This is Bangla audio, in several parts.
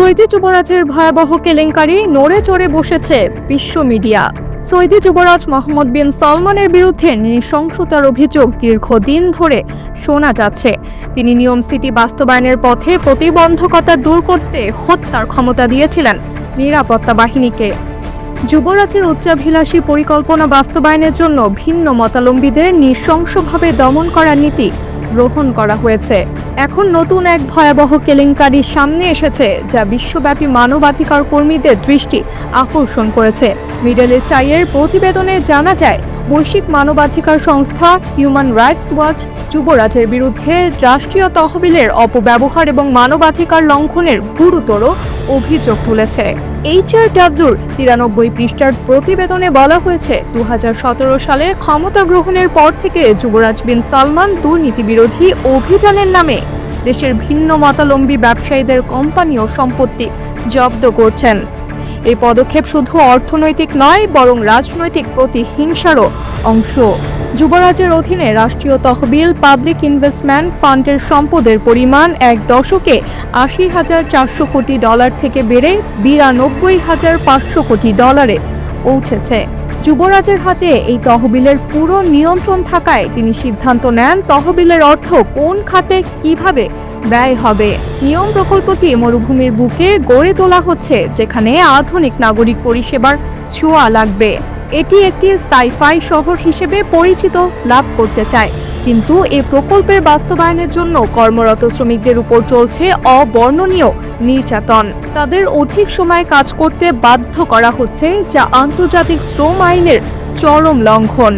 সৌদি যুবরাজের ভয়াবহ কেলেঙ্কারি নড়ে চড়ে বসেছে বিশ্ব মিডিয়া। সৌদি যুবরাজ মোহাম্মদ বিন সালমানের বিরুদ্ধে নৃশংসতার অভিযোগ দীর্ঘদিন ধরে শোনা যাচ্ছে। তিনি নিয়ম সিটি বাস্তবায়নের পথে প্রতিবন্ধকতা দূর করতে হত্যার ক্ষমতা দিয়েছিলেন নিরাপত্তা বাহিনীকে। যুবরাজের উচ্চাভিলাষী পরিকল্পনা বাস্তবায়নের জন্য ভিন্ন মতাবলম্বীদের নৃশংসভাবে দমন করার নীতি গ্রহণ করা হয়েছে। এখন নতুন এক ভয়াবহ কেলেঙ্কারি সামনে এসেছে, যা বিশ্বব্যাপী মানবাধিকার কর্মীদের দৃষ্টি আকর্ষণ করেছে। মিডল ইস্ট আইয়ের প্রতিবেদনে জানা যায়, বৈশ্বিক মানবাধিকার সংস্থা হিউম্যান রাইটস ওয়াচ যুবরাজের বিরুদ্ধে রাষ্ট্রীয় তহবিলের অপব্যবহার এবং মানবাধিকার লঙ্ঘনের গুরুতর অভিযোগ তুলেছে। HRWর 93 পৃষ্ঠার প্রতিবেদনে বলা হয়েছে, 2017 সালের ক্ষমতা গ্রহণের পর থেকে যুবরাজ বিন সালমান দুর্নীতি বিরোধী অভিযানের নামে দেশের ভিন্ন মতাবলম্বী ব্যবসায়ীদের কোম্পানি ও সম্পত্তি জব্দ করছেন। এই পদক্ষেপ শুধু অর্থনৈতিক নয়, বরং রাজনৈতিক প্রতিহিংসারও অংশ। যুবরাজের অধীনে রাষ্ট্রীয় তহবিল পাবলিক ইনভেস্টমেন্ট ফান্ডের সম্পদের পরিমাণ এক দশকে $80,400 কোটি থেকে বেড়ে $92,500 কোটি পৌঁছেছে। যুবরাজের হাতে এই তহবিলের পুরো নিয়ন্ত্রণ থাকায় তিনি সিদ্ধান্ত নেন তহবিলের অর্থ কোন খাতে কিভাবে ব্যয় হবে। নিয়ম প্রকল্পটি মরুভূমির বুকে গড়ে তোলা হচ্ছে, যেখানে আধুনিক নাগরিক পরিষেবার ছোঁয়া লাগবে। এটি একটি স্কাই-ফাই শহর হিসেবে পরিচিত লাভ করতে চায়, কিন্তু এই প্রকল্পের বাস্তবায়নের জন্য কর্মরত শ্রমিকদের উপর চলছে অবর্ণনীয় নির্যাতন। তাদের অধিক সময় কাজ করতে বাধ্য করা হচ্ছে, যা আন্তর্জাতিক শ্রম আইনের চরম লঙ্ঘন।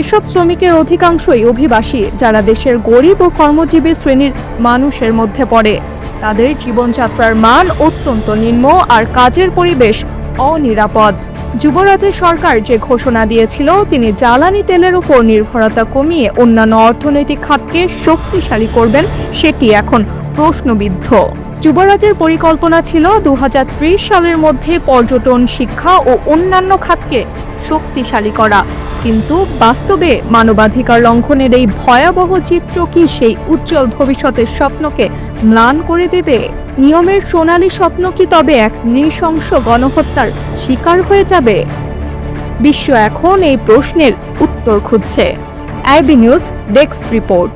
এসব শ্রমিকের অধিকাংশই অভিবাসী, যারা দেশের গরিব ও কর্মজীবী শ্রেণীর মানুষের মধ্যে পড়ে। তাদের জীবনযাত্রার মান অত্যন্ত নিম্ন আর কাজের পরিবেশ অনিরাপদ। যুবরাজের সরকার যে ঘোষণা দিয়েছিল তিনি জ্বালানি তেলের উপর নির্ভরতা কমিয়ে অন্যান্য অর্থনৈতিক খাতকে শক্তিশালী করবেন, সেটি এখন প্রশ্নবিদ্ধ। যুবরাজের পরিকল্পনা ছিল 2030 সালের মধ্যে পর্যটন, শিক্ষা ও অন্যান্য খাতকে শক্তিশালী করা, কিন্তু বাস্তবে মানবাধিকার লঙ্ঘনের এই ভয়াবহ চিত্র কি সেই উজ্জ্বল ভবিষ্যতের স্বপ্নকে ম্লান করে দেবে? নিয়মের সোনালী স্বপ্ন কি তবে এক নৃশংস গণহত্যার শিকার হয়ে যাবে? বিশ্ব এখন এই প্রশ্নের উত্তর খুঁজছে। IB news desk report.